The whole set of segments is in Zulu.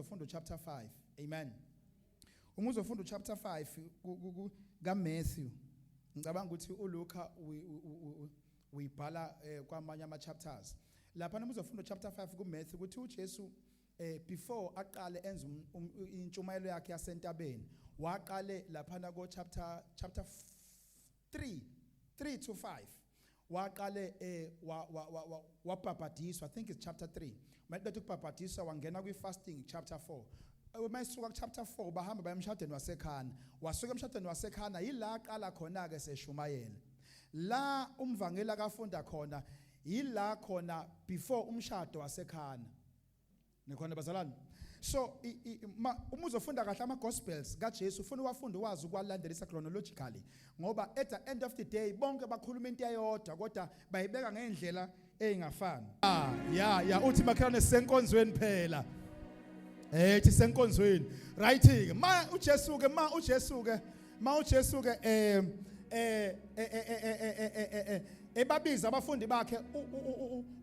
Ufunda chapter 5. Amen. Uma uzofunda chapter 5 kaMatthew. Ngicabanga ukuthi uLuka uyibhala kwamanye ama chapters. Lapha noma uzofunda chapter 5 kuMatthew ukuthi uJesu before aqale enza intshumayelo yakhe yasentabeni waqale lapha na ko chapter 3 to 5 waqale wabhabhadiswa. I think it's chapter 3. Mayiqeda ukubhabhadiswa wangena kwi-fasting chapter 4. Mayisuka ku chapter 4 bahamba baya emshadweni waseKhana. Wasuka emshadweni waseKhana yila aqala khona ke seshumayela. La umvangela kafunda khona yila khona before umshado waseKhana. Nikhona bazalwane. So uma uzofunda kahle ama gospels kaJesu ufuna uwafunde wazi ukwalandelisa chronologically ngoba at the end of the day bonke bakhuluma into eyodwa kodwa bayibeka ngendlela engafani. Uthi makhelane senkonzweni phela. Ethi senkonzweni. Right ke ma uJesu ke ebabiza abafundi bakhe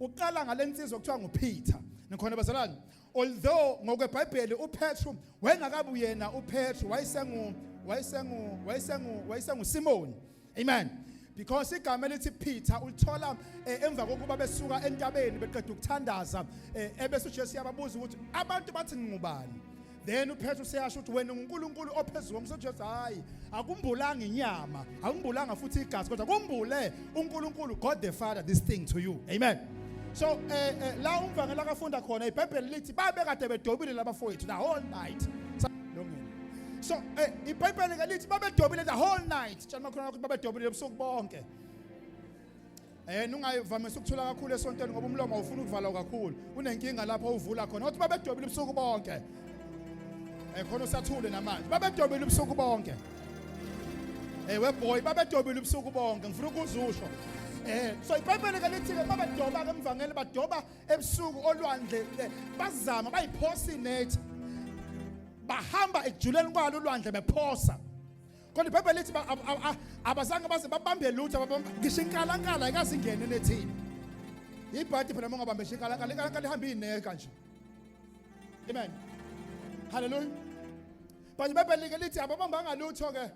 uqala ngalensizwa kuthiwa nguPeter. Nikhona bazalwane. Although ngokweBhayibheli uPetru wengakabi yena uPetru wayesengu Simon. Amen. Because igama elithi Peter ulithola emva kokuba besuka entabeni beqeda ukuthandaza ebese uJesu yababuza ukuthi abantu bathi ngubani. Then uPetru seyasho ukuthi wena uNkulunkulu ophezulu ngomseJesu hayi akumbulanga inyama akumbulanga futhi igazi kodwa kumbule uNkulunkulu God the Father this thing to you. Amen. So la umvangela kafunda khona iBhayibheli lithi babe kade bedobile labafowethu the whole night. So iBhayibheli ke lithi babe dobile the whole night. Tshela makhona ukuthi babe dobile ebusuku bonke. Ungayivamisa ukuthula kakhulu esontweni ngoba umlomo awufuna ukuvala kakhulu. Unenkinga lapho uvula khona. Uthi babe dobile ebusuku bonke. Khona usathule namanje. Babe dobile ebusuku bonke. Weboy babe dobile ebusuku bonke. Ngifuna ukuzusho. So iBhayibheli ke lithi babedoba ke emvangeli badoba ebusuku olwandle bazama bayiphosinate bahamba ekujuleni kwalo olwandle bephosa kodwa iBhayibheli lithi abazange baze babambe lutho ngisho inkalankala ayikazingene nethini ibhadi phela mongabambe inkalankala inkalankala ihamba ineka nje. Amen. Hallelujah. But iBhayibheli ke lithi ababambanga lutho ke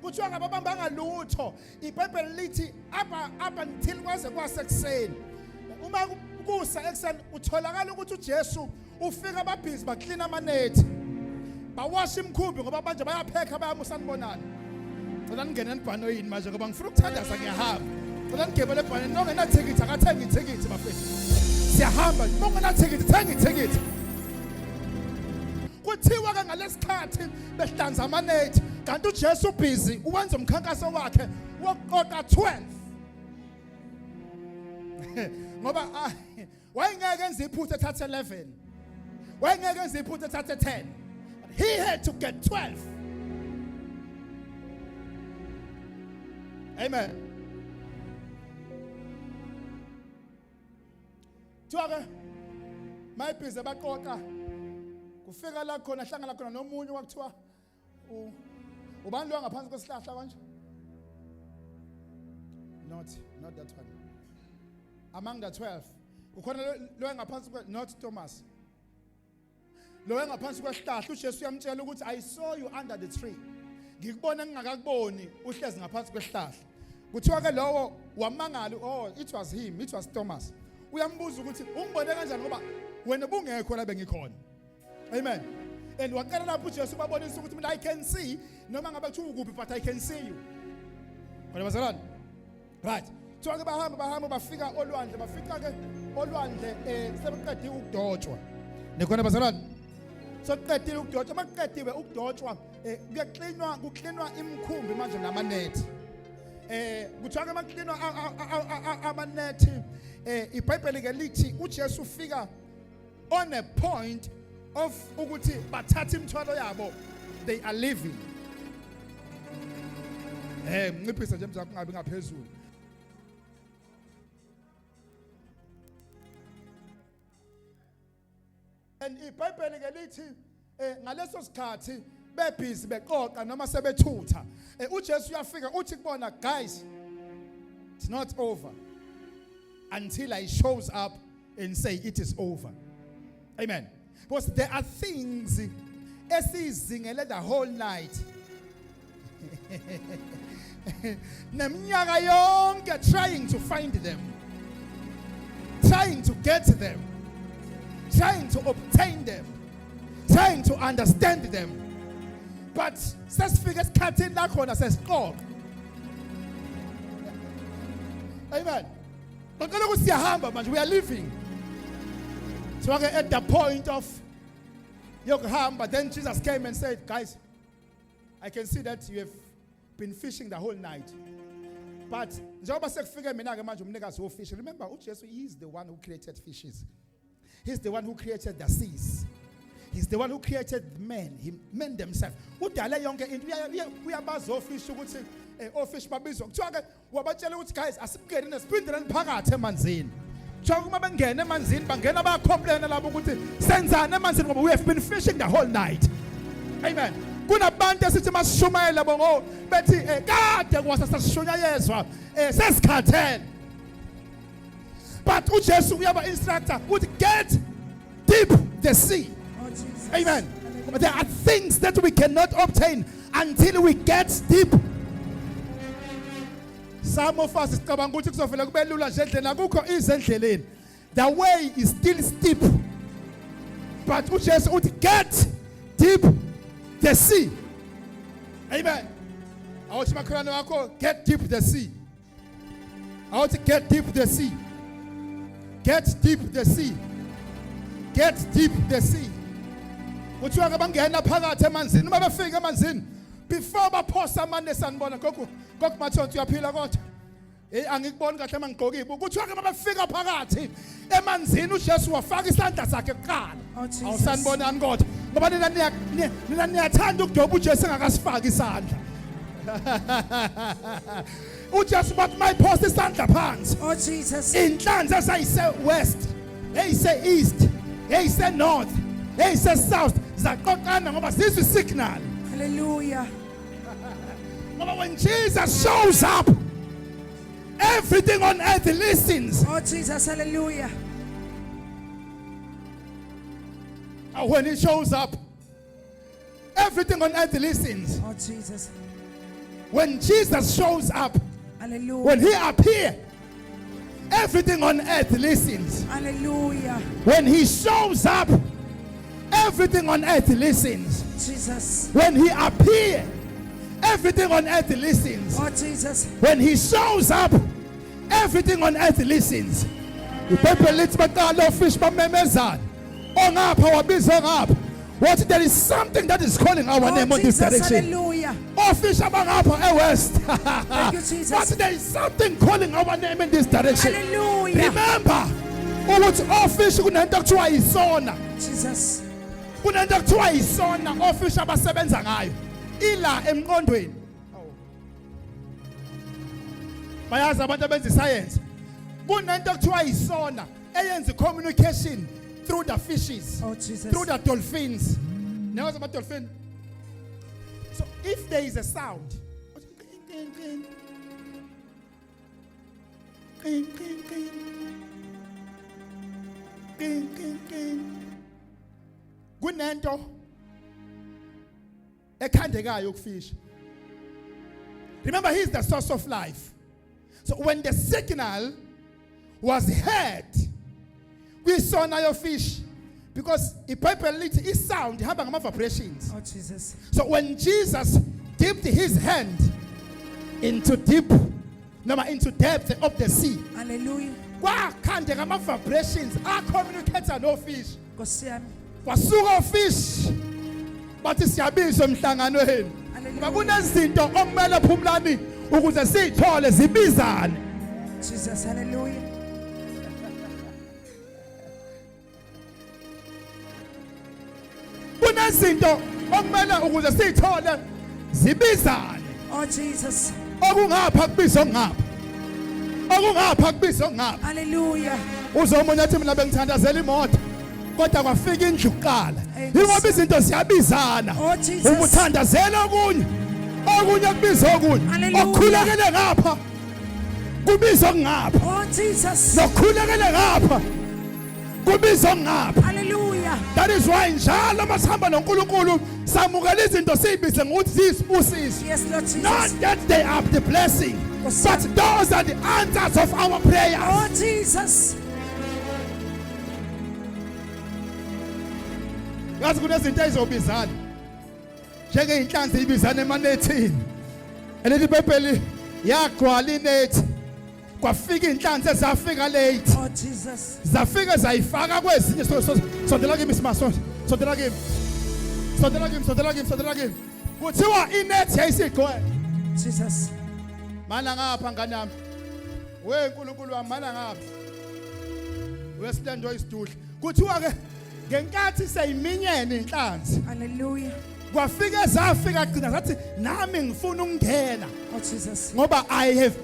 kuthiwa ngababambanga lutho. iBhayibheli lithi up until kwaze kwasekuseni. Uma kusa ekseni utholakala ukuthi uJesu ufika ababhizi baklina amanethi bawasha imkhumbi ngoba manje bayaphekha bayamusa nibonana. Cela ningene enibhanoyini manje ngoba ngifuna ukuthandaza ngiyahamba. Cela nigibele ebhaneni nongena ticket akathenga ithikithi bafethu. Siyahamba nongena ticket thenga ithikithi. Kuthiwa ke ngalesikhathi behlanza amanethi kanti uJesu busy uwenza umkhankaso wakhe wokuqoqa 12. Ngoba wayengeke enze iphutha ethathe 11. Wayengeke enze iphutha ethathe 10. He had to get 12. Amen. Tuake mayibhize baqoqa kufika la khona hlangana khona nomunye wakuthiwa ubani lo ngaphansi kwesihlahla kanje? Not that one. Among the 12 ukhona lo ngaphansi not Thomas. Lo ngaphansi kwesihlahla uJesu uyamtshela ukuthi I saw you under the tree. Ngikubona ngingakakuboni uhlezi ngaphansi kwesihlahla. Kuthiwa ke lowo wamangala it was him, it was Thomas. Uyambuza ukuthi ungibone kanjani ngoba wena bungekho la bengikhona. Amen. And waqala lapho uJesu babonisa ukuthi mina I can see noma ngabe kuthiwa ukuphi but I can see you. Bona bazalwane. Right. Kuthiwa ke bahamba bafika olwandle bafika ke olwandle sebeqedile ukudotshwa. Nikhona bazalwane. So kuqedile ukudotshwa makuqediwe ukudotshwa kuklinwa imkhumbi manje namanethi. Kuthiwa ke maklinwa amanethi iBhayibheli ke lithi uJesu ufika on a point of ukuthi bathatha imthwalo yabo they are living. Mnciphisa nje mzakho ungabi ngaphezulu. And iBhayibheli ke lithi ngaleso sikhathi bebhizi beqoqa noma sebethutha uJesu uyafika uthi kubona guys it's not over until I shows up and say it is over. Amen. Because there are things esizingele the whole night. Neminyaka yonke trying to find them, trying to get them, trying to obtain them, trying to understand them. But sesifike esikhathini la khona sesiqoqa. Amen. Baqala ukuthi siyahamba manje, we are living. So at the point of yokuhamba, then Jesus came and said, guys, I can see that you have been fishing the whole night. But njengoba sekufike mina ke manje umnikazi wofish. Remember, uJesu is the one who created fishes. He's the one who created the seas. He's the one who created men. He men themselves. Udale yonke into uyabazi ofish ukuthi ofish babizwa. Kuthiwa ke wabatshela ukuthi guys asibukeni siphindele phakathi emanzini. Njengoba uma bengena emanzini bangena bayacomplain labo ukuthi senzani emanzini ngoba we have been fishing the whole night. Amen. Kunabantu esithi masishumayela bongo bethi kade kwasa sasishunyayezwa sesikhathele. But uJesu uyaba instructor would get deep the sea. Amen. But there are things that we cannot obtain until we get deep. Some of us sicabanga ukuthi kuzovela kube lula nje endleleni, akukho izendleleni. The way is still steep. But uJesu would get deep the sea. Amen. I want to get deep the sea. I want to get deep the sea. Get deep the sea. Get deep the sea. Kuthiwa ke bangena phakathi emanzini, uma befika emanzini before baphosa amane sanibona gogo mathonto uyaphila kodwa angikuboni kahle mangigqokiwe. Kuthiwa ke bafika phakathi emanzini uJesu wafaka isandla sakhe kuqala. Awusanibonani kodwa ngoba nina niyathanda ukudoba uJesu engakasifaki isandla. uJesu bathi mayiphosa isandla phansi. Oh Jesus. Inhlanzi esayise west, eyise east, eyise north, eyise south zaqoqana ngoba sizwe signal. Hallelujah. But when Jesus shows up, everything on earth listens. Oh Jesus, hallelujah. And when he shows up, everything on earth listens. Oh Jesus. When Jesus shows up, hallelujah. When he appears, everything on earth listens. Hallelujah. When he shows up, everything on earth listens. Jesus. When he appears, everything on earth listens. Oh Jesus. When he shows up, everything on earth listens. The people lift bakalo fish bamemezana. Ongapha wabiza ngapha. What there is something that is calling our name on this direction. Hallelujah. Oh fish abangapha west. Thank you Jesus. But there is something calling our name in this direction. Hallelujah. Remember, ukuthi office kunento kuthiwa isona. Jesus. Kunento kuthiwa isona office abasebenza ngayo. Ila emqondweni. Bayazi abantu abenza science. Kunento kuthiwa isona eyenza communication through the fishes. Oh Jesus. Through the dolphins. Now what's about dolphin? So if there is a sound, kunento ekhandekayo ukufisha. Remember, he is the source of life. So when the signal was heard, we saw now your fish, because the sound hamba ngama vibrations. Oh Jesus. So when Jesus dipped his hand into depth of the sea, hallelujah, kwakhande ngama vibrations communicate no fish. Nkosi yami. Kwasuka fish bathi siyabiza emhlanganweni. Ngoba kunezinto okumele phumlani ukuze sithole zibizane. Jesus, hallelujah. Kunezinto okumele ukuze sithole zibizane. Oh Jesus. Okungapha kubiza ongapha. Okungapha kubiza ongapha. Hallelujah. Uzomunye athi mina bengithandazela imoto kodwa kwafika indlu kuqala. Ingoba izinto siyabizana. Oh Jesus. Umuthandazela okunye. Okunye kubiza okunye. Okukhulekele ngapha. Kubiza ongapha. Oh Jesus. Nokhulekele ngapha. Kubiza ongapha. Hallelujah. Hallelujah. That is why njalo masihamba noNkulunkulu samukela izinto sibize ngokuthi ziyisibusiso. Yes, Lord Jesus. Not that they are the blessing, Yes, but sir. those are the answers of our prayers. Oh, Jesus. Yazi kunezinto ezobizana. Njengeinhlanzi ibizana emanethini. Elithi iBhayibheli yagcwala inethi. Kwafika inhlanzi ezafika late. Oh, Jesus. Zafika zayifaka kwezinye sondela kimi simaso. Sondela kimi. Sondela kimi, sondela kimi, sondela kimi. Kuthiwa inethi yayisigcwele. Jesus. Mana ngapha ngane yami. WeNkulunkulu wami mana ngapha. Wesilando isidudla. Kuthiwa ke ngenkathi seyiminyene inhlanzi. Hallelujah. Kwafika zafika gcina zathi nami ngifuna ukungena Oh, Jesus. ngoba I have